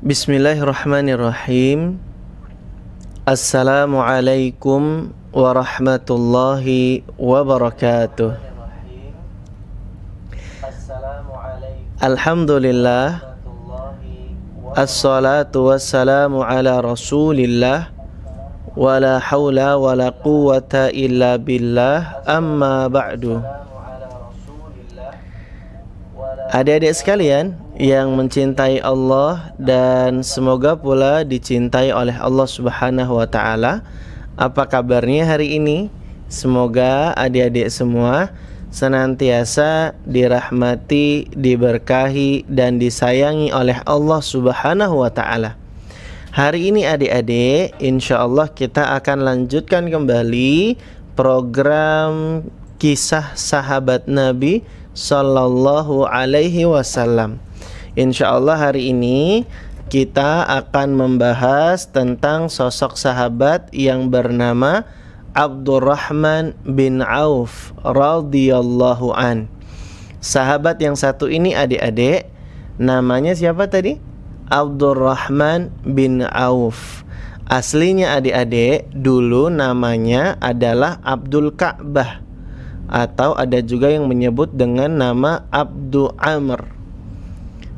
Bismillahirrahmanirrahim. Assalamualaikum warahmatullahi wabarakatuh. Alhamdulillah. Assalatu wassalamu ala rasulillah. Wala hawla wala quwwata illa billah. Amma ba'du. Adik-adik sekalian yang mencintai Allah dan semoga pula dicintai oleh Allah Subhanahu wa taala. Apa kabarnya hari ini? Semoga adik-adik semua senantiasa dirahmati, diberkahi dan disayangi oleh Allah Subhanahu wa taala. Hari ini adik-adik, insyaallah kita akan lanjutkan kembali program kisah sahabat Nabi Sallallahu alaihi wasallam. Insyaallah hari ini kita akan membahas tentang sosok sahabat yang bernama Abdurrahman bin Auf radhiyallahu an. Sahabat yang satu ini adik-adik, namanya siapa tadi? Abdurrahman bin Auf. Aslinya adik-adik dulu namanya adalah Abdul Ka'bah, atau ada juga yang menyebut dengan nama Abdu Amr.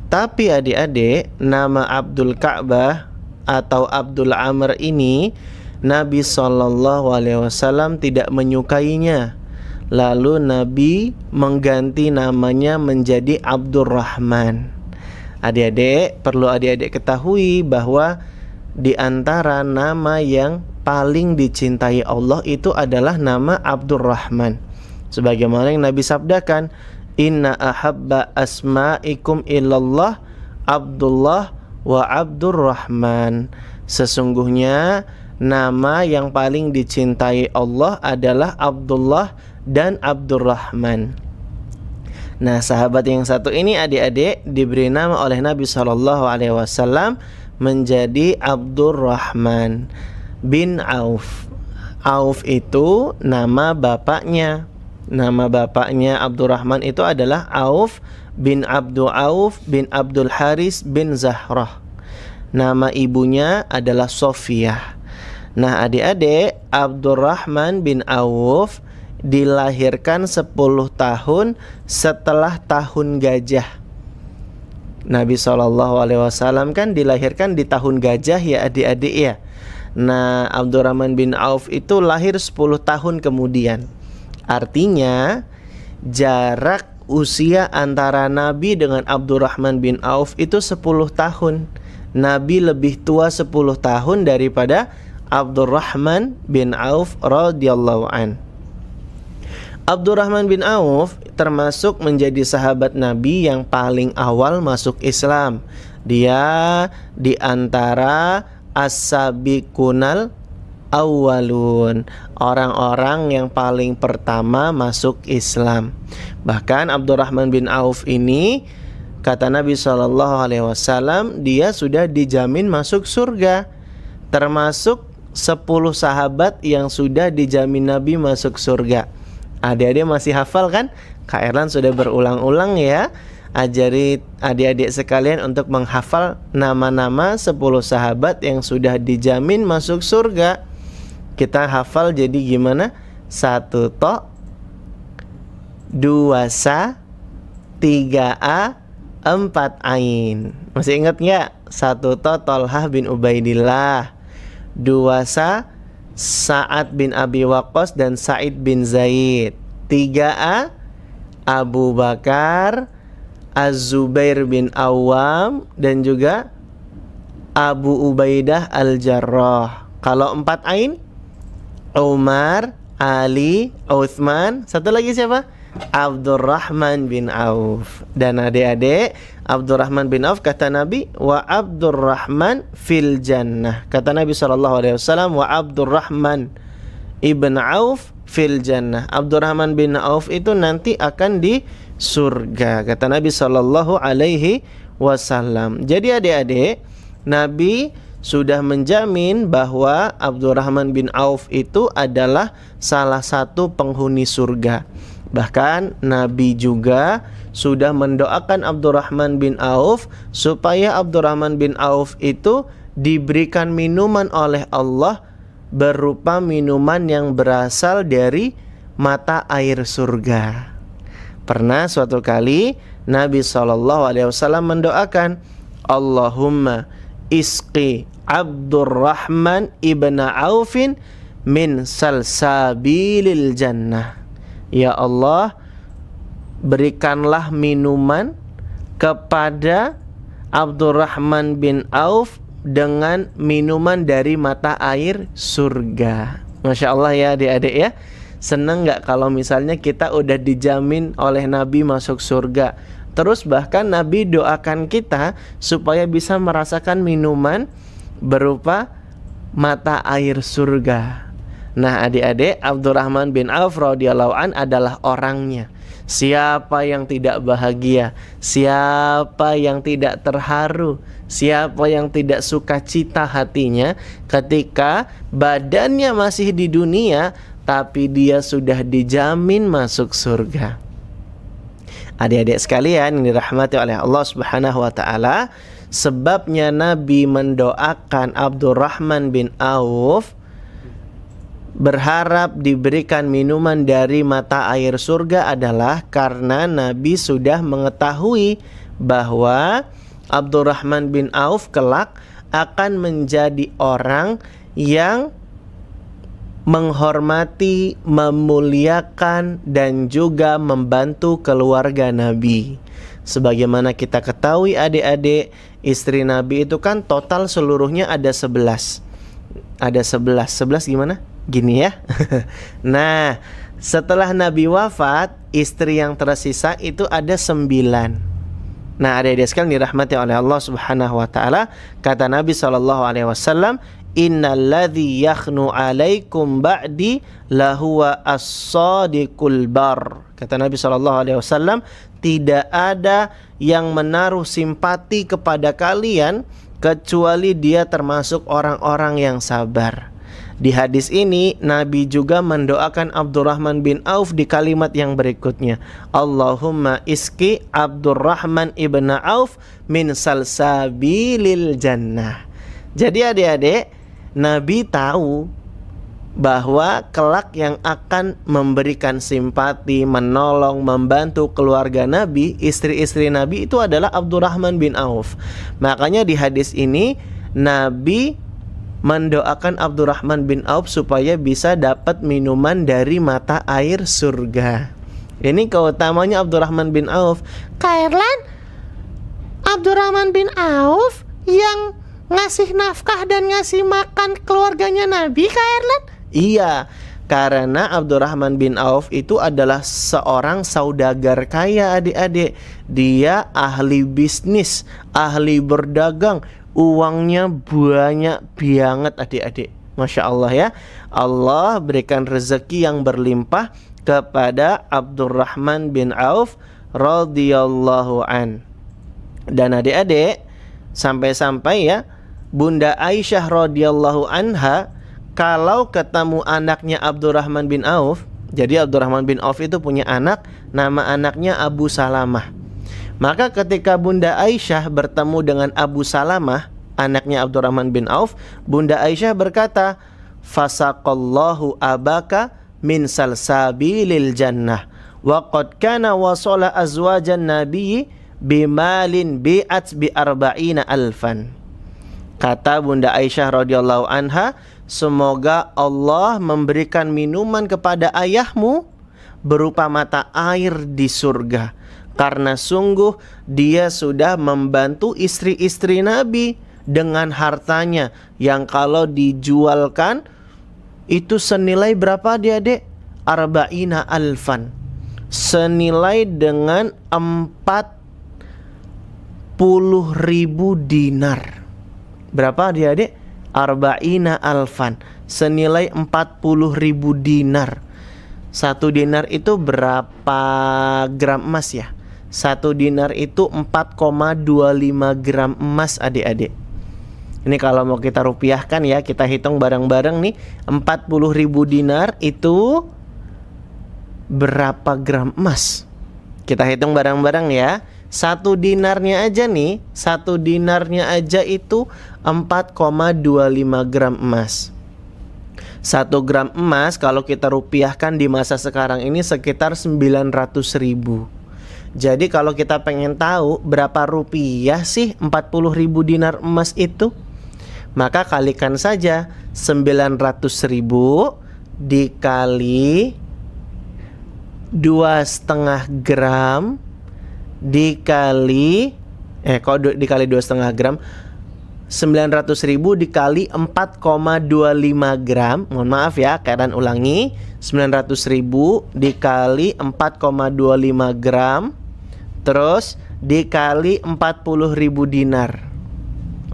Tapi adik-adik, nama Abdul Ka'bah atau Abdul Amr ini Nabi SAW tidak menyukainya. Lalu Nabi mengganti namanya menjadi Abdurrahman. Adik-adik, perlu adik-adik ketahui bahwa di antara nama yang paling dicintai Allah itu adalah nama Abdurrahman. Sebagaimana yang Nabi sabdakan, inna ahabba asma'ikum illallah Abdullah wa Abdurrahman. Sesungguhnya nama yang paling dicintai Allah adalah Abdullah dan Abdurrahman. Nah, sahabat yang satu ini adik-adik diberi nama oleh Nabi SAW menjadi Abdurrahman bin Auf. Auf itu nama bapaknya. Nama bapaknya Abdurrahman itu adalah Auf bin Abdu Auf bin Abdul Haris bin Zahrah. Nama ibunya adalah Sofiyah. Nah adik-adik, Abdurrahman bin Auf dilahirkan 10 tahun setelah tahun gajah. Nabi SAW kan dilahirkan di tahun gajah ya adik-adik ya. Nah Abdurrahman bin Auf itu lahir 10 tahun kemudian. Artinya jarak usia antara Nabi dengan Abdurrahman bin Auf itu 10 tahun. Nabi lebih tua 10 tahun daripada Abdurrahman bin Auf radhiyallahu an. Abdurrahman bin Auf termasuk menjadi sahabat Nabi yang paling awal masuk Islam. Dia di antara as-sabiqunal awwalun, orang-orang yang paling pertama masuk Islam. Bahkan Abdurrahman bin Auf ini, kata Nabi SAW, dia sudah dijamin masuk surga. Termasuk 10 sahabat yang sudah dijamin Nabi masuk surga. Adik-adik masih hafal kan? Kak Erlan sudah berulang-ulang ya ajari adik-adik sekalian untuk menghafal nama-nama 10 sahabat yang sudah dijamin masuk surga. Kita hafal jadi gimana? 1 to, 2 sa, 3 a, 4 ain. Masih ingat nggak? 1 to Tolhah bin Ubaidillah, 2 sa Sa'ad bin Abi Waqqas dan Sa'id bin Zaid, 3 a Abu Bakar, Az-Zubair bin Awam dan juga Abu Ubaidah Al-Jarrah. Kalau 4 ain, Umar, Ali, Uthman, satu lagi siapa? Abdurrahman bin Auf. Dan adik-adik, Abdurrahman bin Auf kata Nabi, wa Abdurrahman fil jannah. Kata Nabi SAW, wa Abdurrahman ibn Auf fil jannah. Abdurrahman bin Auf itu nanti akan di surga, kata Nabi SAW. Jadi adik-adik, Nabi sudah menjamin bahwa Abdurrahman bin Auf itu adalah salah satu penghuni surga. Bahkan Nabi juga sudah mendoakan Abdurrahman bin Auf supaya Abdurrahman bin Auf itu diberikan minuman oleh Allah berupa minuman yang berasal dari mata air surga. Pernah suatu kali Nabi SAW mendoakan, Allahumma isqi Abdurrahman ibn Aufin min salsabilil jannah. Ya Allah, berikanlah minuman kepada Abdurrahman bin Auf dengan minuman dari mata air surga. Masya Allah ya adik-adik ya. Seneng gak kalau misalnya kita udah dijamin oleh Nabi masuk surga. Terus bahkan Nabi doakan kita supaya bisa merasakan minuman berupa mata air surga. Nah adik-adik, Abdurrahman bin Auf radhiyallahu an adalah orangnya. Siapa yang tidak bahagia? Siapa yang tidak terharu? Siapa yang tidak sukacita hatinya ketika badannya masih di dunia tapi dia sudah dijamin masuk surga? Adik-adik sekalian yang dirahmati oleh Allah Subhanahu wa taala, sebabnya Nabi mendoakan Abdurrahman bin Auf berharap diberikan minuman dari mata air surga adalah karena Nabi sudah mengetahui bahwa Abdurrahman bin Auf kelak akan menjadi orang yang menghormati, memuliakan, dan juga membantu keluarga Nabi. Sebagaimana kita ketahui adik-adik, istri Nabi itu kan total seluruhnya ada 11. Ada 11. 11 gimana? Gini ya. Nah, setelah Nabi wafat, istri yang tersisa itu ada 9. Nah, adik-adik sekalian dirahmati oleh Allah Subhanahu wa taala, kata Nabi SAW, innalladzi yakhnu alaikum ba'di lahuwa as-sadiqul bar. Kata Nabi SAW, tidak ada yang menaruh simpati kepada kalian kecuali dia termasuk orang-orang yang sabar. Di hadis ini Nabi juga mendoakan Abdurrahman bin Auf di kalimat yang berikutnya, Allahumma iski Abdurrahman ibn Auf min salsabilil jannah. Jadi adik-adik, Nabi tahu bahwa kelak yang akan memberikan simpati, menolong, membantu keluarga Nabi, istri-istri Nabi itu adalah Abdurrahman bin Auf. Makanya di hadis ini Nabi mendoakan Abdurrahman bin Auf supaya bisa dapat minuman dari mata air surga. Ini keutamanya Abdurrahman bin Auf. Kak Erlan, Abdurrahman bin Auf yang ngasih nafkah dan ngasih makan keluarganya Nabi, Kak Erlan? Iya, karena Abdurrahman bin Auf itu adalah seorang saudagar kaya adik-adik. Dia ahli bisnis, ahli berdagang. Uangnya banyak banget adik-adik. Masya Allah ya. Allah berikan rezeki yang berlimpah kepada Abdurrahman bin Auf radhiyallahu an. Dan adik-adik, sampai-sampai ya, Bunda Aisyah radhiyallahu anha kalau ketemu anaknya Abdurrahman bin Auf. Jadi Abdurrahman bin Auf itu punya anak, nama anaknya Abu Salamah. Maka ketika Bunda Aisyah bertemu dengan Abu Salamah, anaknya Abdurrahman bin Auf, Bunda Aisyah berkata, fasaqallahu abaka min salsabilil jannah wa qad kana wasala azwajan nabiyyi bimalin bi'at bi arba'ina alfan. Kata Bunda Aisyah radhiyallahu anha, semoga Allah memberikan minuman kepada ayahmu berupa mata air di surga, karena sungguh dia sudah membantu istri-istri Nabi dengan hartanya yang kalau dijualkan itu senilai berapa adik-adik? Arba'ina alfan. Senilai dengan 40.000 dinar. Berapa adik-adik? Arba'ina alfan. Senilai 40.000 dinar. 1 dinar itu berapa gram emas ya? 1 dinar itu 4,25 gram emas adik-adik. Ini kalau mau kita rupiahkan ya, kita hitung bareng-bareng nih. 40.000 dinar itu berapa gram emas? Kita hitung bareng-bareng ya. Satu dinarnya aja nih, satu dinarnya aja itu 4,25 gram emas. 1 gram emas kalau kita rupiahkan di masa sekarang ini sekitar 900.000. Jadi kalau kita pengen tahu berapa rupiah sih 40.000 dinar emas itu, maka kalikan saja 900.000 dikali 2,5 gram dikali dikali 2,5 gram, 900.000 dikali 4,25 gram. Mohon maaf ya, keadaan ulangi. 900.000 dikali 4,25 gram, terus dikali 40.000 dinar.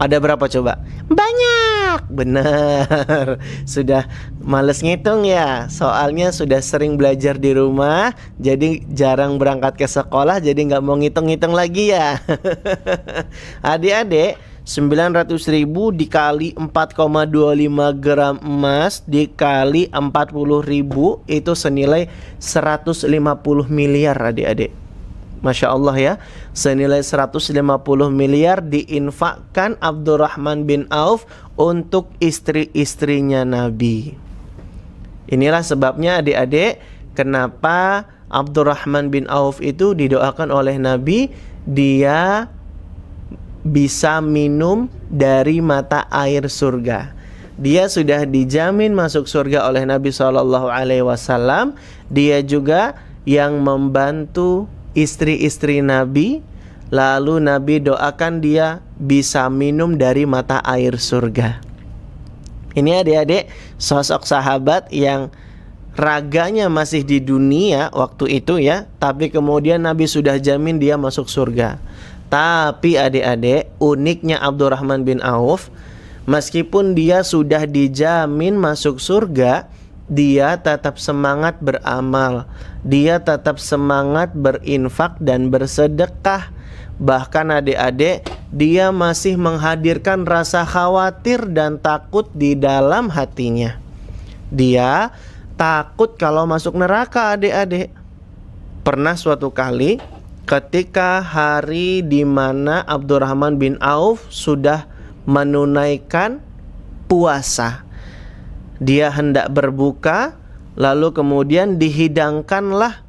Ada berapa coba? Banyak. Benar. Sudah males ngitung ya. Soalnya sudah sering belajar di rumah, jadi jarang berangkat ke sekolah, jadi nggak mau ngitung-ngitung lagi ya. Adik-adik, 900.000 dikali 4,25 gram emas dikali 40.000 itu senilai 150 miliar adik-adik. Masya Allah ya, senilai 150 miliar diinfakkan Abdurrahman bin Auf untuk istri-istrinya Nabi. Inilah sebabnya adik-adik, kenapa Abdurrahman bin Auf itu didoakan oleh Nabi, dia bisa minum dari mata air surga. Dia sudah dijamin masuk surga oleh Nabi SAW. Dia juga yang membantu istri-istri Nabi, lalu Nabi doakan dia bisa minum dari mata air surga. Ini adik-adik sosok sahabat yang raganya masih di dunia waktu itu ya, tapi kemudian Nabi sudah jamin dia masuk surga. Tapi adik-adik, uniknya Abdurrahman bin Auf, meskipun dia sudah dijamin masuk surga, dia tetap semangat beramal, dia tetap semangat berinfak dan bersedekah. Bahkan adik-adik, dia masih menghadirkan rasa khawatir dan takut di dalam hatinya. Dia takut kalau masuk neraka adik-adik. Pernah suatu kali ketika hari di mana Abdurrahman bin Auf sudah menunaikan puasa, dia hendak berbuka, lalu kemudian dihidangkanlah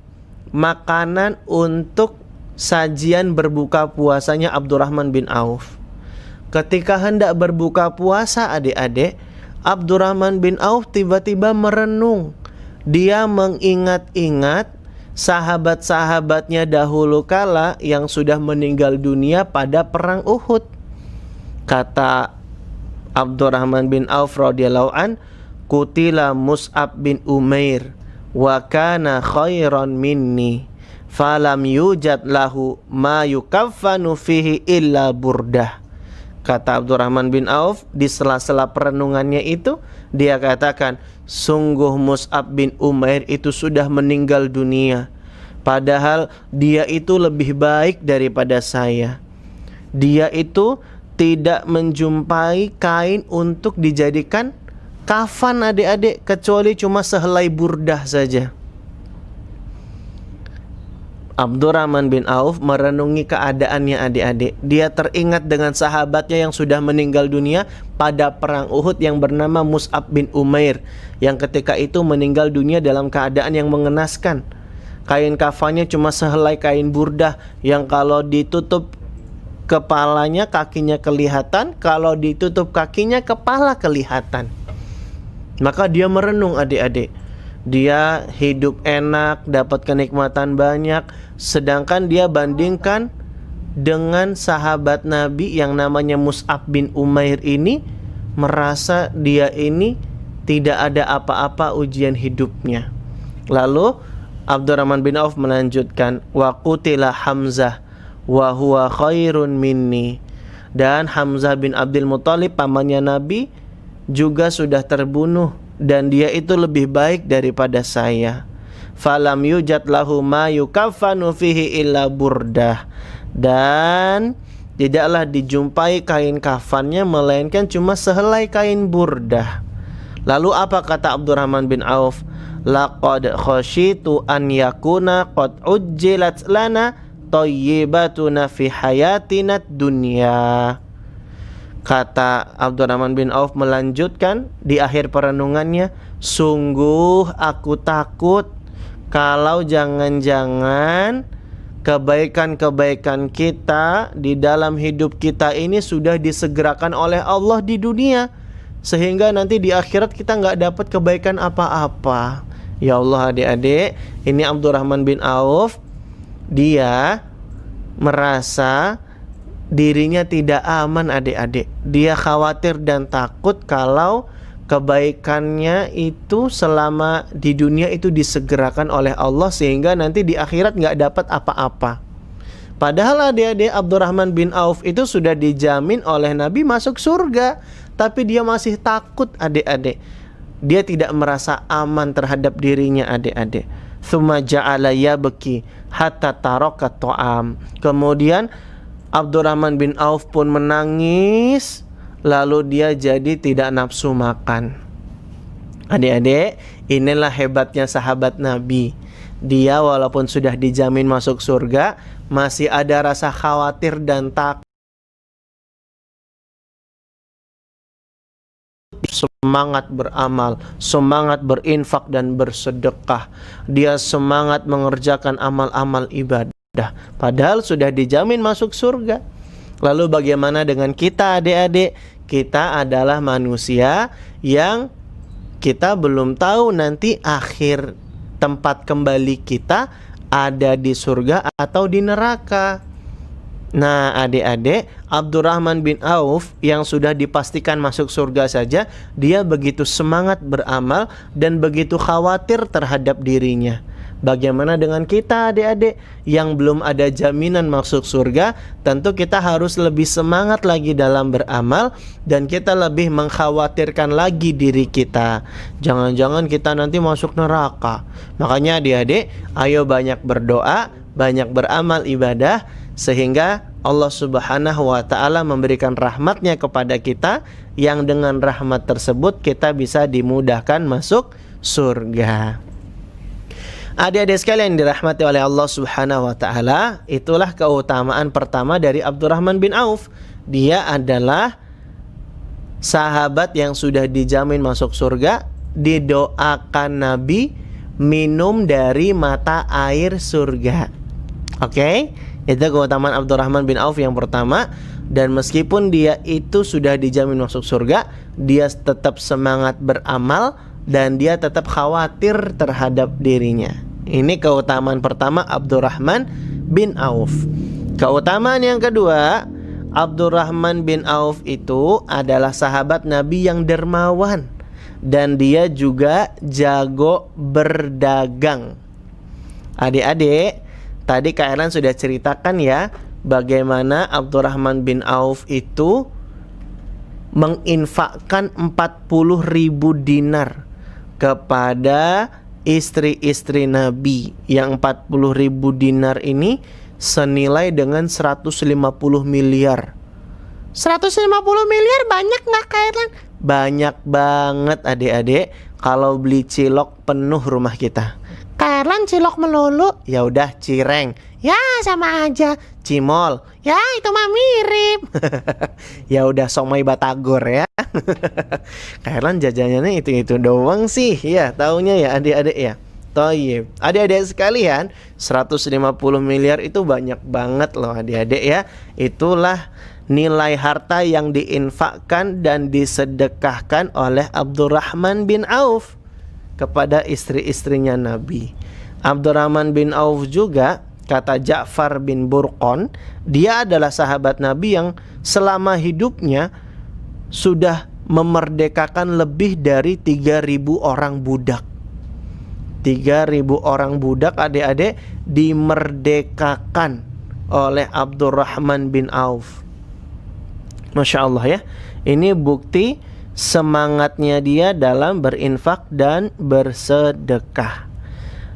makanan untuk sajian berbuka puasanya Abdurrahman bin Auf. Ketika hendak berbuka puasa adik-adik, Abdurrahman bin Auf tiba-tiba merenung. Dia mengingat-ingat sahabat-sahabatnya dahulu kala yang sudah meninggal dunia pada perang Uhud. Kata Abdurrahman bin Auf radhiyallahu an, "Qutila Mus'ab bin Umair wa kana khairan minni falam yujad lahu ma yukaffanu fihi illa burdah." Kata Abdurrahman bin Auf di sela-sela perenungannya itu, dia katakan, sungguh Mus'ab bin Umair itu sudah meninggal dunia, padahal dia itu lebih baik daripada saya. Dia itu tidak menjumpai kain untuk dijadikan kafan adik-adik, kecuali cuma sehelai burdah saja. Abdurrahman bin Auf merenungi keadaannya adik-adik. Dia teringat dengan sahabatnya yang sudah meninggal dunia pada perang Uhud yang bernama Mus'ab bin Umair, yang ketika itu meninggal dunia dalam keadaan yang mengenaskan. Kain kafannya cuma sehelai kain burdah yang kalau ditutup kepalanya kakinya kelihatan, kalau ditutup kakinya kepala kelihatan. Maka dia merenung adik-adik. Dia hidup enak, dapat kenikmatan banyak, sedangkan dia bandingkan dengan sahabat Nabi yang namanya Mus'ab bin Umair ini, merasa dia ini tidak ada apa-apa ujian hidupnya. Lalu Abdurrahman bin Auf melanjutkan, wa qutila Hamzah wa huwa khairun minni. Dan Hamzah bin Abdul Muthalib pamannya Nabi juga sudah terbunuh dan dia itu lebih baik daripada saya. Falam yujad lahu ma yukaffanu fihi illa burdah. Dan tidaklah dijumpai kain kafannya melainkan cuma sehelai kain burdah. Lalu apa kata Abdurrahman bin Auf? Laqad khasyitu an yakuna qad ujjilat lana thayyibatuna fi hayatina dunya. Kata Abdurrahman bin Auf melanjutkan di akhir perenungannya, sungguh aku takut kalau jangan-jangan kebaikan-kebaikan kita di dalam hidup kita ini sudah disegerakan oleh Allah di dunia, sehingga nanti di akhirat kita nggak dapat kebaikan apa-apa. Ya Allah adik-adik, ini Abdurrahman bin Auf, dia merasa dirinya tidak aman adik-adik. Dia khawatir dan takut kalau kebaikannya itu selama di dunia itu disegerakan oleh Allah, sehingga nanti di akhirat nggak dapat apa-apa. Padahal adik-adik, Abdurrahman bin Auf itu sudah dijamin oleh Nabi masuk surga, tapi dia masih takut adik-adik. Dia tidak merasa aman terhadap dirinya adik-adik. Tsumma ja'ala yabki hatta taraka ta'am. Kemudian Abdurrahman bin Auf pun menangis, lalu dia jadi tidak nafsu makan. Adik-adik, inilah hebatnya sahabat Nabi. Dia walaupun sudah dijamin masuk surga, masih ada rasa khawatir dan takut. Semangat beramal, semangat berinfak dan bersedekah. Dia semangat mengerjakan amal-amal ibadah, padahal sudah dijamin masuk surga. Lalu bagaimana dengan kita adik-adik? Kita adalah manusia yang kita belum tahu nanti akhir tempat kembali kita ada di surga atau di neraka. Nah adik-adik, Abdurrahman bin Auf yang sudah dipastikan masuk surga saja, dia begitu semangat beramal dan begitu khawatir terhadap dirinya. Bagaimana dengan kita adik-adik yang belum ada jaminan masuk surga? Tentu kita harus lebih semangat lagi dalam beramal, dan kita lebih mengkhawatirkan lagi diri kita. Jangan-jangan kita nanti masuk neraka. Makanya adik-adik, ayo banyak berdoa, banyak beramal ibadah, sehingga Allah Subhanahu wa ta'ala memberikan rahmatnya kepada kita, yang dengan rahmat tersebut kita bisa dimudahkan masuk surga. Adik-adik sekalian dirahmati oleh Allah Subhanahu wa ta'ala, itulah keutamaan pertama dari Abdurrahman bin Auf. Dia adalah sahabat yang sudah dijamin masuk surga, didoakan Nabi minum dari mata air surga. Oke, itu keutamaan Abdurrahman bin Auf yang pertama. Dan meskipun dia itu sudah dijamin masuk surga, dia tetap semangat beramal dan dia tetap khawatir terhadap dirinya. Ini keutamaan pertama Abdurrahman bin Auf. Keutamaan yang kedua, Abdurrahman bin Auf itu adalah sahabat Nabi yang dermawan, dan dia juga jago berdagang. Adik-adik, tadi Kak Erlan sudah ceritakan ya, bagaimana Abdurrahman bin Auf itu menginfakkan 40.000 dinar kepada istri-istri Nabi, yang 40.000 dinar ini senilai dengan 150 miliar. 150 miliar banyak nggak Kak Erlan? Banyak banget adik-adik. Kalau beli cilok penuh rumah kita. Kak Erlan cilok melulu. Ya udah cireng. Ya sama aja. Cimol. Ya itu mah mirip. Ya udah somai batagor ya. Kak Erlan jajanannya itu doang sih. Ya taunya ya adik-adik ya. Toyib. Adik-adik sekalian, 150 miliar itu banyak banget loh adik-adik ya. Itulah nilai harta yang diinfakkan dan disedekahkan oleh Abdurrahman bin Auf kepada istri-istrinya Nabi. Abdurrahman bin Auf juga, kata Ja'far bin Burqon, dia adalah sahabat Nabi yang selama hidupnya sudah memerdekakan lebih dari 3.000 orang budak. 3.000 orang budak adik-adik dimerdekakan oleh Abdurrahman bin Auf. Masya Allah ya. Ini bukti semangatnya dia dalam berinfak dan bersedekah.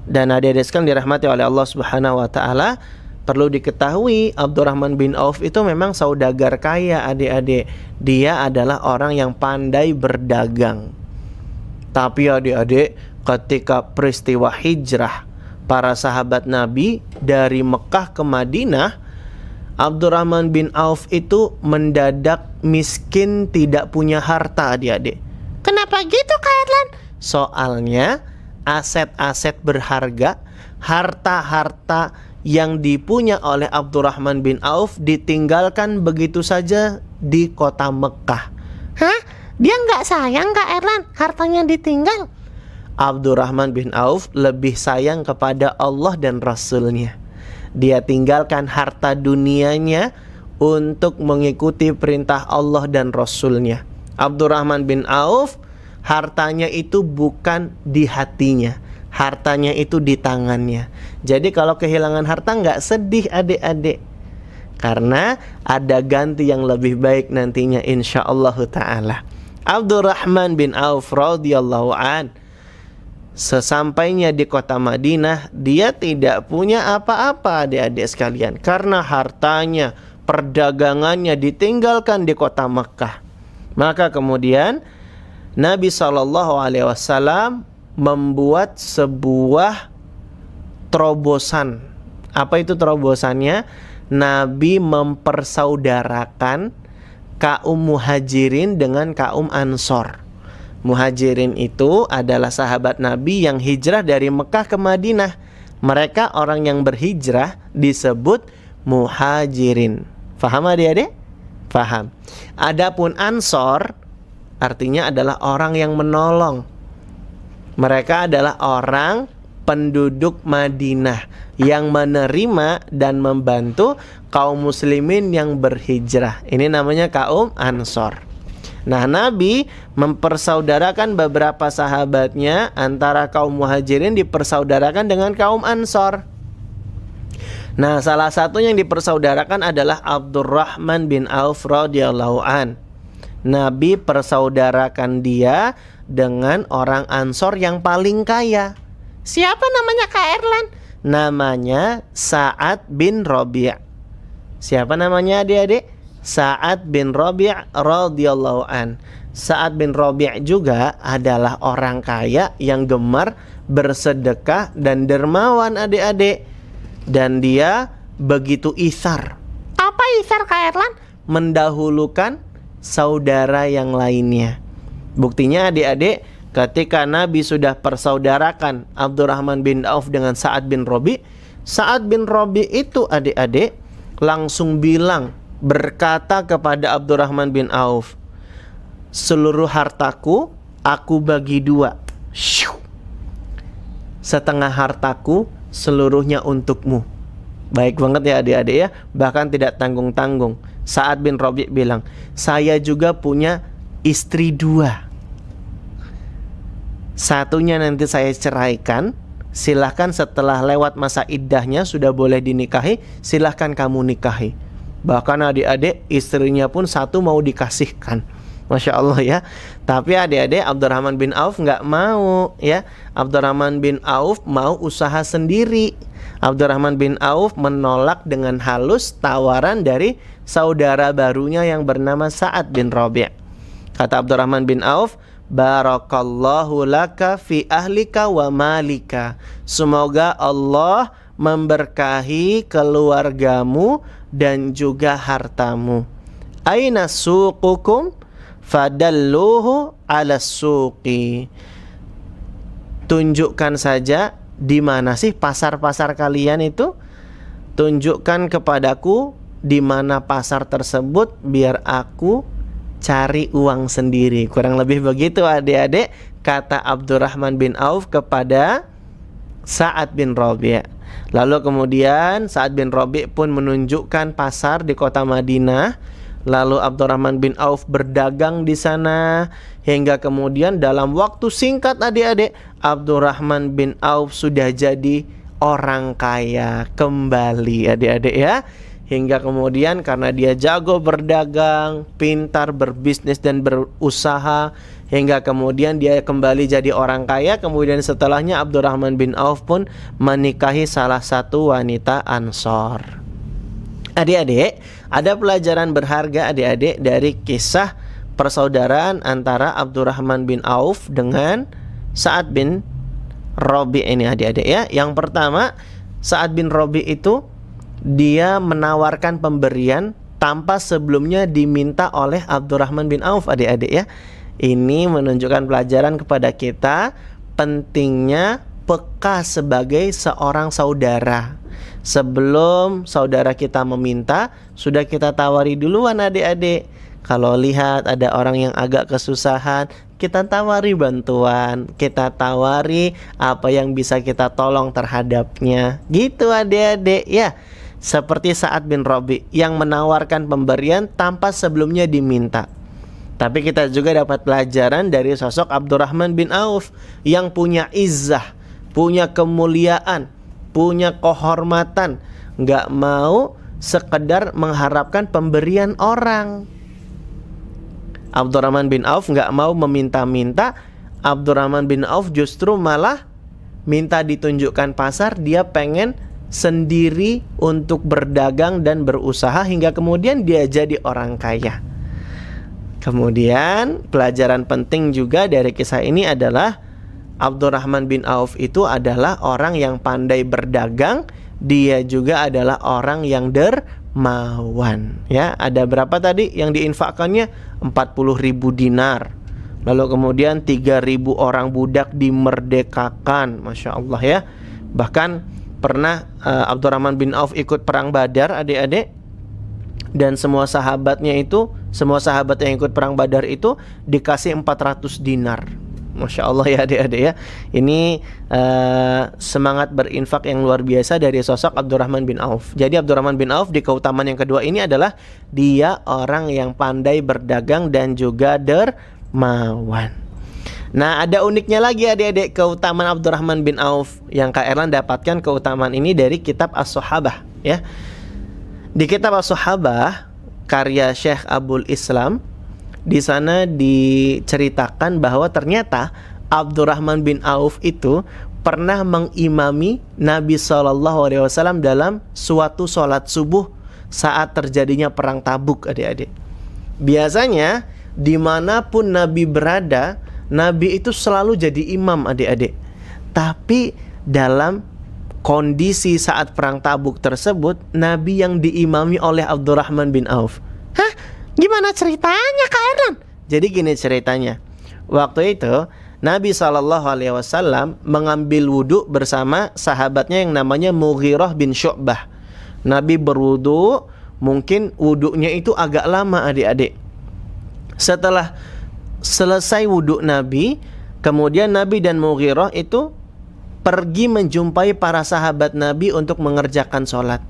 Dan adik-adik sekalian dirahmati oleh Allah Subhanahu wa ta'ala, perlu diketahui Abdurrahman bin Auf itu memang saudagar kaya adik-adik. Dia adalah orang yang pandai berdagang. Tapi adik-adik, ketika peristiwa hijrah para sahabat Nabi dari Mekah ke Madinah, Abdurrahman bin Auf itu mendadak miskin, tidak punya harta adik-adik. Kenapa gitu Kak Erlan? Soalnya aset-aset berharga, harta-harta yang dipunya oleh Abdurrahman bin Auf ditinggalkan begitu saja di kota Mekah. Hah? Dia nggak sayang Kak Erlan hartanya ditinggal? Abdurrahman bin Auf lebih sayang kepada Allah dan Rasulnya. Dia tinggalkan harta dunianya untuk mengikuti perintah Allah dan Rasulnya. Abdurrahman bin Auf, hartanya itu bukan di hatinya, hartanya itu di tangannya. Jadi kalau kehilangan harta nggak sedih adik-adik, karena ada ganti yang lebih baik nantinya insyaallah ta'ala. Abdurrahman bin Auf radhiyallahu an, sesampainya di kota Madinah, dia tidak punya apa-apa adik-adik sekalian, karena hartanya, perdagangannya ditinggalkan di kota Mekah. Maka kemudian Nabi SAW membuat sebuah terobosan. Apa itu terobosannya? Nabi mempersaudarakan kaum muhajirin dengan kaum ansor. Muhajirin itu adalah sahabat Nabi yang hijrah dari Mekah ke Madinah. Mereka orang yang berhijrah disebut muhajirin. Faham adik-adik? Faham. Adapun ansor artinya adalah orang yang menolong. Mereka adalah orang penduduk Madinah yang menerima dan membantu kaum muslimin yang berhijrah. Ini namanya kaum ansor. Nah, Nabi mempersaudarakan beberapa sahabatnya, antara kaum muhajirin dipersaudarakan dengan kaum ansor. Nah, salah satu yang dipersaudarakan adalah Abdurrahman bin Auf radhiyallahu an. Nabi persaudarakan dia dengan orang ansor yang paling kaya. Siapa namanya Kak Erlan? Namanya Sa'ad bin Rabi'. Siapa namanya adik-adik? Sa'ad bin Rabi' radhiyallahu an. Sa'ad bin Rabi' juga adalah orang kaya yang gemar bersedekah dan dermawan adik-adik. Dan dia begitu isar. Apa isar Kak Erlan? Mendahulukan saudara yang lainnya. Buktinya adik-adik, ketika Nabi sudah persaudarakan Abdurrahman bin Auf dengan Sa'ad bin Rabi', Sa'ad bin Rabi' itu adik-adik langsung bilang, berkata kepada Abdurrahman bin Auf, seluruh hartaku aku bagi dua. Setengah hartaku seluruhnya untukmu. Baik banget ya adik-adik ya. Bahkan tidak tanggung-tanggung. Sa'ad bin Rabi' bilang, saya juga punya istri dua. Satunya nanti saya ceraikan, silahkan setelah lewat masa iddahnya sudah boleh dinikahi, silahkan kamu nikahi. Bahkan adik-adik istrinya pun satu mau dikasihkan. Masya Allah ya. Tapi adik-adik Abdurrahman bin Auf nggak mau ya. Abdurrahman bin Auf mau usaha sendiri. Abdurrahman bin Auf menolak dengan halus tawaran dari saudara barunya yang bernama Sa'ad bin Rabi'. Kata Abdurrahman bin Auf, barakallahu laka fi ahlika wa malika. Semoga Allah memberkahi keluargamu dan juga hartamu. Aina suqukum fadalluhu ala suqi. Tunjukkan saja di mana sih pasar-pasar kalian itu. Tunjukkan kepadaku di mana pasar tersebut biar aku cari uang sendiri. Kurang lebih begitu adik-adik kata Abdurrahman bin Auf kepada Sa'ad bin Rabi'. Lalu kemudian Sa'ad bin Rabi' pun menunjukkan pasar di kota Madinah. Lalu Abdurrahman bin Auf berdagang di sana hingga kemudian dalam waktu singkat adik-adik Abdurrahman bin Auf sudah jadi orang kaya kembali adik-adik ya. Hingga kemudian karena dia jago berdagang, pintar berbisnis dan berusaha, hingga kemudian dia kembali jadi orang kaya. Kemudian setelahnya Abdurrahman bin Auf pun menikahi salah satu wanita Ansor. Adik-adik, ada pelajaran berharga adik-adik dari kisah persaudaraan antara Abdurrahman bin Auf dengan Sa'ad bin Rabi' ini adik-adik ya. Yang pertama, Sa'ad bin Rabi' itu dia menawarkan pemberian tanpa sebelumnya diminta oleh Abdurrahman bin Auf, adik-adik ya. Ini menunjukkan pelajaran kepada kita pentingnya peka sebagai seorang saudara. Sebelum saudara kita meminta, sudah kita tawari duluan adik-adik. Kalau lihat ada orang yang agak kesusahan, kita tawari bantuan, kita tawari apa yang bisa kita tolong terhadapnya. Gitu adik-adik ya. Seperti Sa'ad bin Rabi' yang menawarkan pemberian tanpa sebelumnya diminta. Tapi kita juga dapat pelajaran dari sosok Abdurrahman bin Auf yang punya izzah, punya kemuliaan, punya kehormatan, nggak mau sekedar mengharapkan pemberian orang. Abdurrahman bin Auf nggak mau meminta-minta. Abdurrahman bin Auf justru malah minta ditunjukkan pasar. Dia pengen sendiri untuk berdagang dan berusaha hingga kemudian dia jadi orang kaya. Kemudian pelajaran penting juga dari kisah ini adalah Abdurrahman bin Auf itu adalah orang yang pandai berdagang. Dia juga adalah orang yang dermawan. Ya, ada berapa tadi yang diinfakkannya? 40.000 dinar. Lalu kemudian 3.000 orang budak dimerdekakan. Masya Allah ya. Bahkan pernah Abdurrahman bin Auf ikut perang Badar adik-adik. Dan semua sahabat yang ikut perang Badar itu dikasih 400 dinar. Masya Allah ya adik-adik ya. Ini semangat berinfak yang luar biasa dari sosok Abdurrahman bin Auf. Jadi Abdurrahman bin Auf di keutamaan yang kedua ini adalah dia orang yang pandai berdagang dan juga dermawan. Nah, ada uniknya lagi adik-adik keutamaan Abdurrahman bin Auf yang Kak Erlan dapatkan keutamaan ini dari kitab As-Sahabah ya. Di kitab As-Sahabah karya Syekh Abul Islam, di sana diceritakan bahwa ternyata Abdurrahman bin Auf itu pernah mengimami Nabi SAW dalam suatu sholat subuh saat terjadinya perang Tabuk adik-adik. Biasanya dimanapun Nabi berada, Nabi itu selalu jadi imam adik-adik. Tapi dalam kondisi saat perang Tabuk tersebut, Nabi yang diimami oleh Abdurrahman bin Auf. Hah? Gimana ceritanya Kak Erlan? Jadi gini ceritanya. Waktu itu Nabi SAW mengambil wudhu bersama sahabatnya yang namanya Mughirah bin Syu'bah. Nabi berwudhu, mungkin wudhunya itu agak lama adik-adik. Setelah selesai wudhu Nabi, kemudian Nabi dan Mughirah itu pergi menjumpai para sahabat Nabi untuk mengerjakan sholat.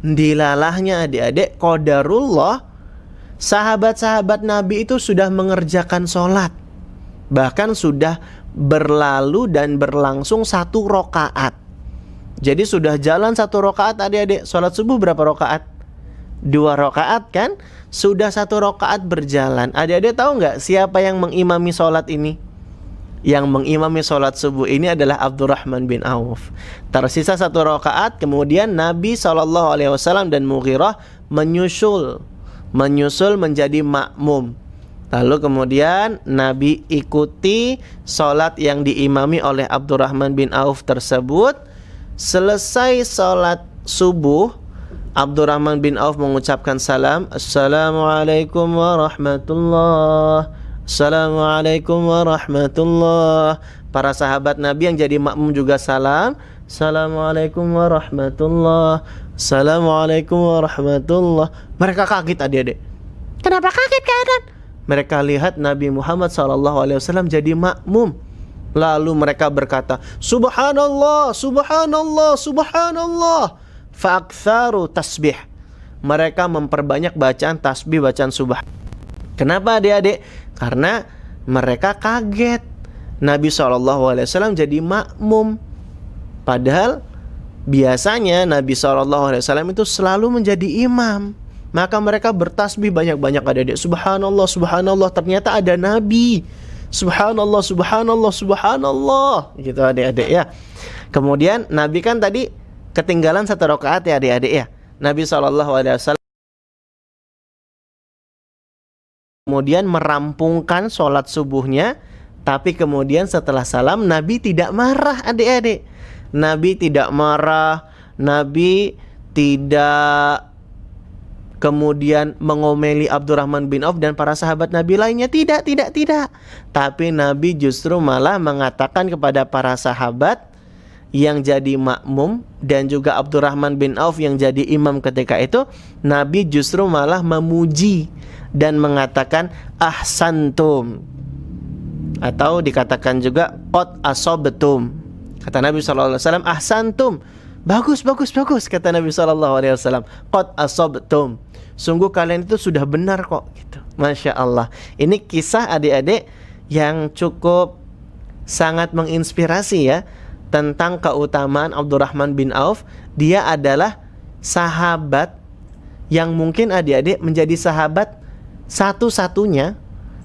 Dilalahnya adik-adik, qadarullah, sahabat-sahabat Nabi itu sudah mengerjakan sholat. Bahkan sudah berlalu dan berlangsung 1 rakaat. Jadi sudah jalan 1 rakaat adik-adik. Sholat subuh berapa rakaat? 2 rakaat kan? Sudah 1 rakaat berjalan. Adik-adik tahu nggak siapa yang mengimami sholat ini? Yang mengimami sholat subuh ini adalah Abdurrahman bin Auf. Tersisa 1 rakaat, kemudian Nabi SAW dan Mughirah menyusul menjadi makmum. Lalu kemudian Nabi ikuti sholat yang diimami oleh Abdurrahman bin Auf tersebut. Selesai sholat subuh, Abdurrahman bin Auf mengucapkan salam, Assalamualaikum warahmatullahi. Assalamualaikum warahmatullahi. Para sahabat Nabi yang jadi makmum juga salam, Assalamualaikum warahmatullahi. Assalamualaikum warahmatullahi. Mereka kaget adik-adik. Kenapa kaget keadaan? Mereka lihat Nabi Muhammad SAW jadi makmum. Lalu mereka berkata, Subhanallah, Subhanallah, Subhanallah. Fa'aktharu tasbih. Mereka memperbanyak bacaan tasbih, bacaan subhan. Kenapa adik-adik? Karena mereka kaget Nabi SAW jadi makmum. Padahal biasanya Nabi SAW itu selalu menjadi imam. Maka mereka bertasbih banyak-banyak adik-adik. Subhanallah, Subhanallah. Ternyata ada Nabi. Subhanallah, Subhanallah, Subhanallah. Gitu adik-adik ya. Kemudian Nabi kan tadi ketinggalan 1 rakaat ya adik-adik ya. Nabi SAW kemudian merampungkan sholat subuhnya Tapi kemudian setelah salam, Nabi tidak marah, adik-adik. Nabi tidak marah, Nabi tidak kemudian mengomeli Abdurrahman bin Auf dan para sahabat Nabi lainnya. Tidak. Tapi Nabi justru malah mengatakan kepada para sahabat yang jadi makmum dan juga Abdurrahman bin Auf yang jadi imam ketika itu, Nabi justru malah memuji dan mengatakan ahsantum, atau dikatakan juga qad asobtum. Kata Nabi SAW, ahsantum, bagus, kata Nabi SAW, qad asobtum, sungguh kalian itu sudah benar kok, gitu. Masya Allah. Ini kisah adik-adik yang cukup sangat menginspirasi ya, tentang keutamaan Abdurrahman bin Auf. Dia adalah sahabat yang mungkin adik-adik menjadi sahabat satu-satunya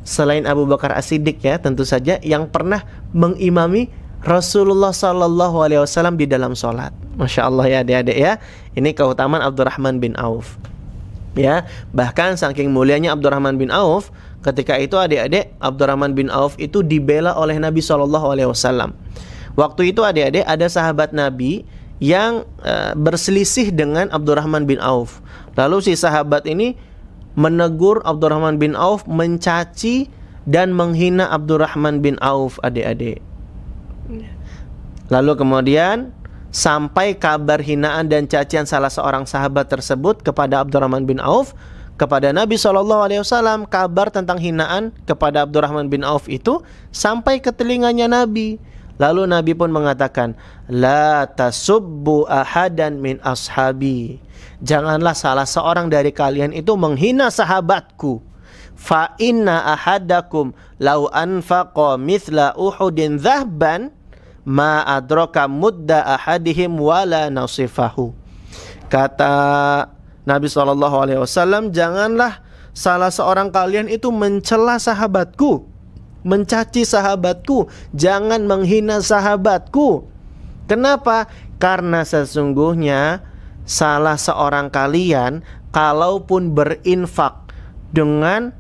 selain Abu Bakar As-Siddiq ya, tentu saja, yang pernah mengimami Rasulullah SAW di dalam sholat. Masya Allah ya adik-adik ya. Ini keutamaan Abdurrahman bin Auf ya. Bahkan saking mulianya Abdurrahman bin Auf, ketika itu adik-adik, Abdurrahman bin Auf itu dibela oleh Nabi SAW. Waktu itu adik-adik ada sahabat Nabi yang berselisih dengan Abdurrahman bin Auf. Lalu si sahabat ini menegur Abdurrahman bin Auf, mencaci dan menghina Abdurrahman bin Auf, adik-adik. Lalu kemudian sampai kabar hinaan dan cacian salah seorang sahabat tersebut kepada Abdurrahman bin Auf, kepada Nabi SAW. Kabar tentang hinaan kepada Abdurrahman bin Auf itu sampai ke telinganya Nabi. Lalu Nabi pun mengatakan, la tasubbu ahadan min ashabi, janganlah salah seorang dari kalian itu menghina sahabatku. Fa inna ahadakum lau anfaqa mithla uhudin dhahban ma adraka mudda ahadihim wala nasifahu. Kata Nabi SAW, janganlah salah seorang kalian itu mencela sahabatku, mencaci sahabatku, jangan menghina sahabatku. Kenapa? Karena sesungguhnya salah seorang kalian kalaupun berinfak dengan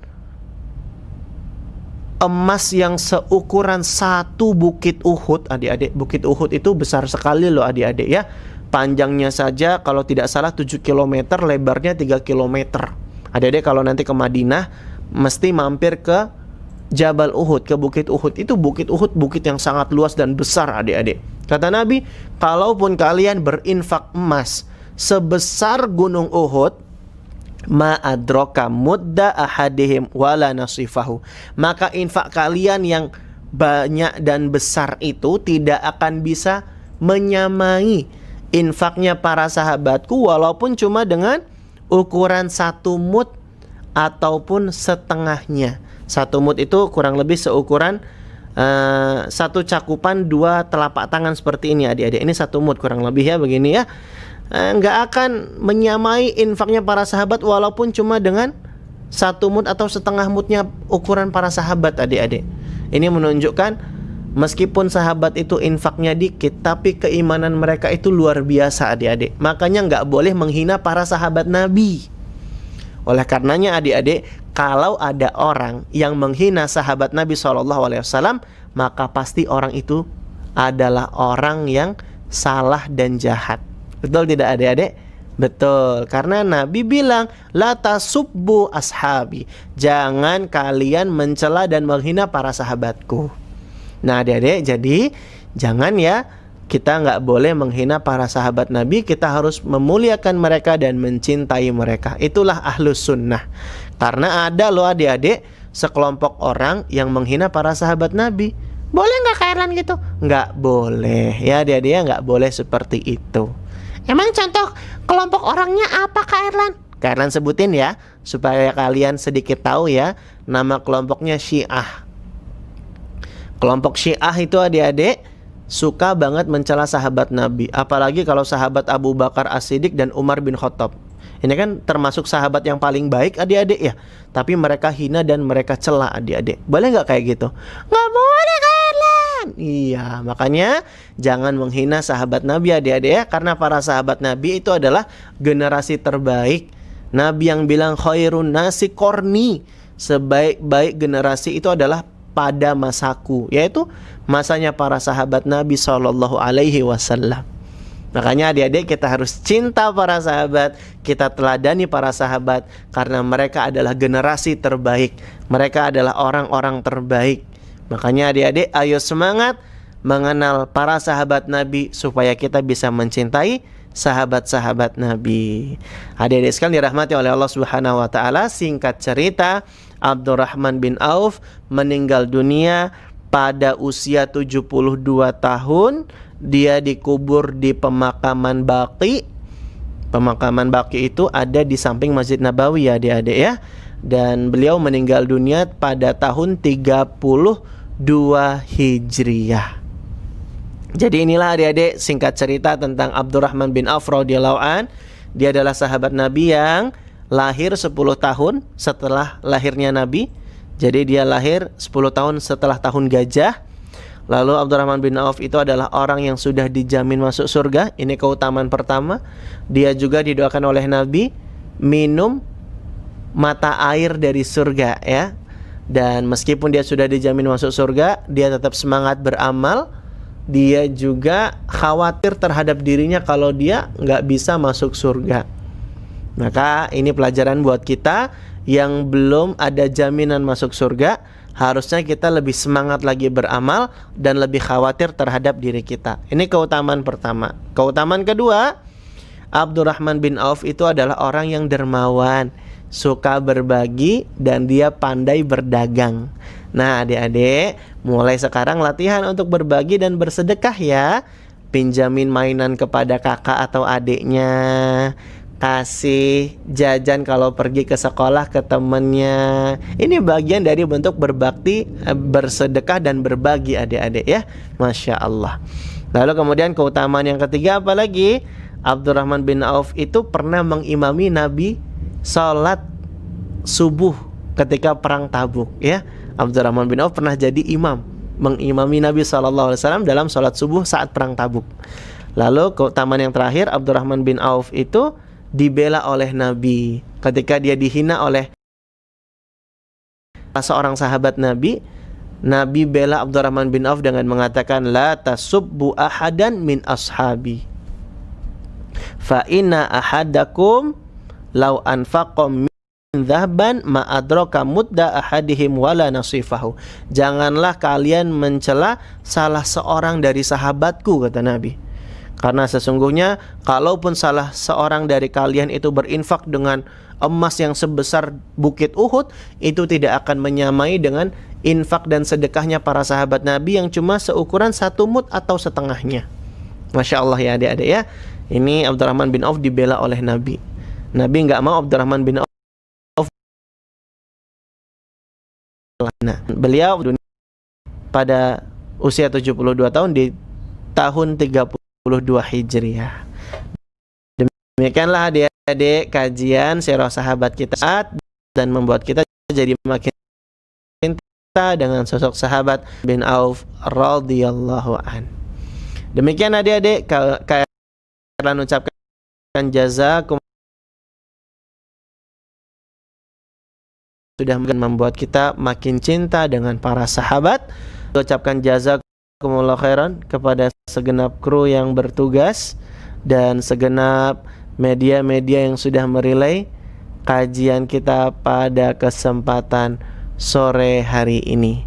emas yang seukuran satu bukit Uhud, adik-adik, bukit Uhud itu besar sekali loh adik-adik ya. Panjangnya saja kalau tidak salah 7 km, lebarnya 3 km. Adik-adik kalau nanti ke Madinah mesti mampir ke Jabal Uhud, ke Bukit Uhud. Itu Bukit Uhud, bukit yang sangat luas dan besar adik-adik. Kata Nabi, kalaupun kalian berinfak emas sebesar gunung Uhud, ma adraka mudda ahadihim wala nasifahu, maka infak kalian yang banyak dan besar itu tidak akan bisa menyamai infaknya para sahabatku, walaupun cuma dengan ukuran 1 mud ataupun setengahnya. 1 mud itu kurang lebih seukuran 1 cakupan 2 telapak tangan seperti ini adik-adik. Ini 1 mud kurang lebih ya, begini ya. Nggak akan menyamai infaknya para sahabat walaupun cuma dengan 1 mud atau setengah mudnya ukuran para sahabat adik-adik. Ini menunjukkan meskipun sahabat itu infaknya dikit, tapi keimanan mereka itu luar biasa adik-adik. Makanya nggak boleh menghina para sahabat Nabi. Oleh karenanya adik-adik, kalau ada orang yang menghina sahabat Nabi SAW, maka pasti orang itu adalah orang yang salah dan jahat. Betul tidak adik-adik? Betul, karena Nabi bilang, la tasubbu ashabi, jangan kalian mencela dan menghina para sahabatku. Nah adik-adik, jadi jangan ya, kita nggak boleh menghina para sahabat Nabi. Kita harus memuliakan mereka dan mencintai mereka. Itulah ahlus sunnah. Karena ada loh adik-adik, sekelompok orang yang menghina para sahabat Nabi. Boleh nggak Khairlan gitu? Nggak boleh ya adik-adik ya, nggak boleh seperti itu. Emang contoh kelompok orangnya apa Khairlan? Khairlan sebutin ya, supaya kalian sedikit tahu ya. Nama kelompoknya Syiah. Kelompok Syiah itu adik-adik suka banget mencela sahabat Nabi, apalagi kalau sahabat Abu Bakar As-Siddiq dan Umar bin Khattab. Ini kan termasuk sahabat yang paling baik adik-adik ya, tapi mereka hina dan mereka cela adik-adik. Boleh nggak kayak gitu? Nggak boleh Khairlan. Iya, makanya jangan menghina sahabat Nabi adik-adik ya, karena para sahabat Nabi itu adalah generasi terbaik. Nabi yang bilang khairun nasi korni, sebaik-baik generasi itu adalah pada masaku, yaitu masanya para sahabat Nabi Shallallahu Alaihi Wasallam. Makanya adik-adik kita harus cinta para sahabat, kita teladani para sahabat, karena mereka adalah generasi terbaik, mereka adalah orang-orang terbaik. Makanya adik-adik ayo semangat mengenal para sahabat Nabi supaya kita bisa mencintai sahabat-sahabat Nabi. Adik-adik sekalian dirahmati oleh Allah Subhanahu wa taala, singkat cerita Abdurrahman bin Auf meninggal dunia pada usia 72 tahun. Dia dikubur di pemakaman Baqi. Pemakaman Baqi itu ada di samping Masjid Nabawi ya adik-adik ya. Dan beliau meninggal dunia pada tahun 32 Hijriah. Jadi inilah adik-adik singkat cerita tentang Abdurrahman bin Auf radhiyallahu an. Dia adalah sahabat Nabi yang lahir 10 tahun setelah lahirnya Nabi. Jadi dia lahir 10 tahun setelah tahun gajah. Lalu Abdurrahman bin Auf itu adalah orang yang sudah dijamin masuk surga. Ini keutamaan pertama. Dia juga didoakan oleh Nabi minum mata air dari surga ya. Dan meskipun dia sudah dijamin masuk surga, dia tetap semangat beramal. Dia juga khawatir terhadap dirinya kalau dia nggak bisa masuk surga. Maka ini pelajaran buat kita yang belum ada jaminan masuk surga. Harusnya kita lebih semangat lagi beramal dan lebih khawatir terhadap diri kita. Ini keutamaan pertama. Keutamaan kedua, Abdurrahman bin Auf itu adalah orang yang dermawan, suka berbagi, dan dia pandai berdagang. Nah adik-adik, mulai sekarang latihan untuk berbagi dan bersedekah ya. Pinjamin mainan kepada kakak atau adiknya, kasih jajan kalau pergi ke sekolah ke temennya. Ini bagian dari bentuk berbakti, bersedekah dan berbagi adik-adik ya. Masya Allah. Lalu kemudian keutamaan yang ketiga apa lagi? Abdurrahman bin Auf itu pernah mengimami Nabi sholat subuh ketika perang Tabuk ya. Abdurrahman bin Auf pernah jadi imam, mengimami Nabi SAW dalam sholat subuh saat perang Tabuk. Lalu keutamaan yang terakhir, Abdurrahman bin Auf itu dibela oleh Nabi ketika dia dihina oleh seorang sahabat Nabi. Nabi bela Abdurrahman bin Auf dengan mengatakan, la tasubbu ahadan min ashabi fa inna ahadakum law anfaqom min dhahban ma adraka mudda ahadihim wala nasifahu. Janganlah kalian mencela salah seorang dari sahabatku, kata Nabi. Karena sesungguhnya kalaupun salah seorang dari kalian itu berinfak dengan emas yang sebesar bukit Uhud, itu tidak akan menyamai dengan infak dan sedekahnya para sahabat Nabi yang cuma seukuran 1 mud atau setengahnya. Masya Allah ya adik-adik ya. Ini Abdurrahman bin Auf dibela oleh Nabi. Nabi nggak mau Abdurrahman bin Auf. Nah, beliau pada usia 72 tahun di tahun 32 Hijriah. Demikianlah adik-adik kajian sirah sahabat kita dan membuat kita jadi makin cinta dengan sosok sahabat bin Auf radhiyallahu an. Demikian adik-adik, kalian ucapkan jazakum sudah membuat kita makin cinta dengan para sahabat. Ucapkan jazakumullah khairan kepada segenap kru yang bertugas dan segenap media-media yang sudah merelay kajian kita pada kesempatan sore hari ini.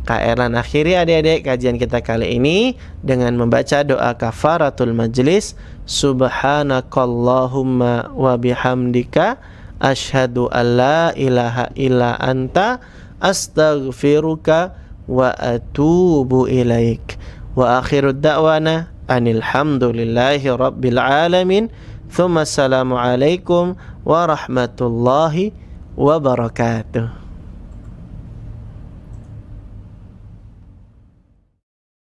KRLan akhiri adik-adik kajian kita kali ini dengan membaca doa kafaratul majlis. Subhanakallahumma wa bihamdika asyhadu an la ilaha illa anta astaghfiruka wa atubu ilaik. Wa akhirud da'wana anil hamdulillahi rabbil alamin. Thumma assalamu alaikum warahmatullahi wabarakatuh.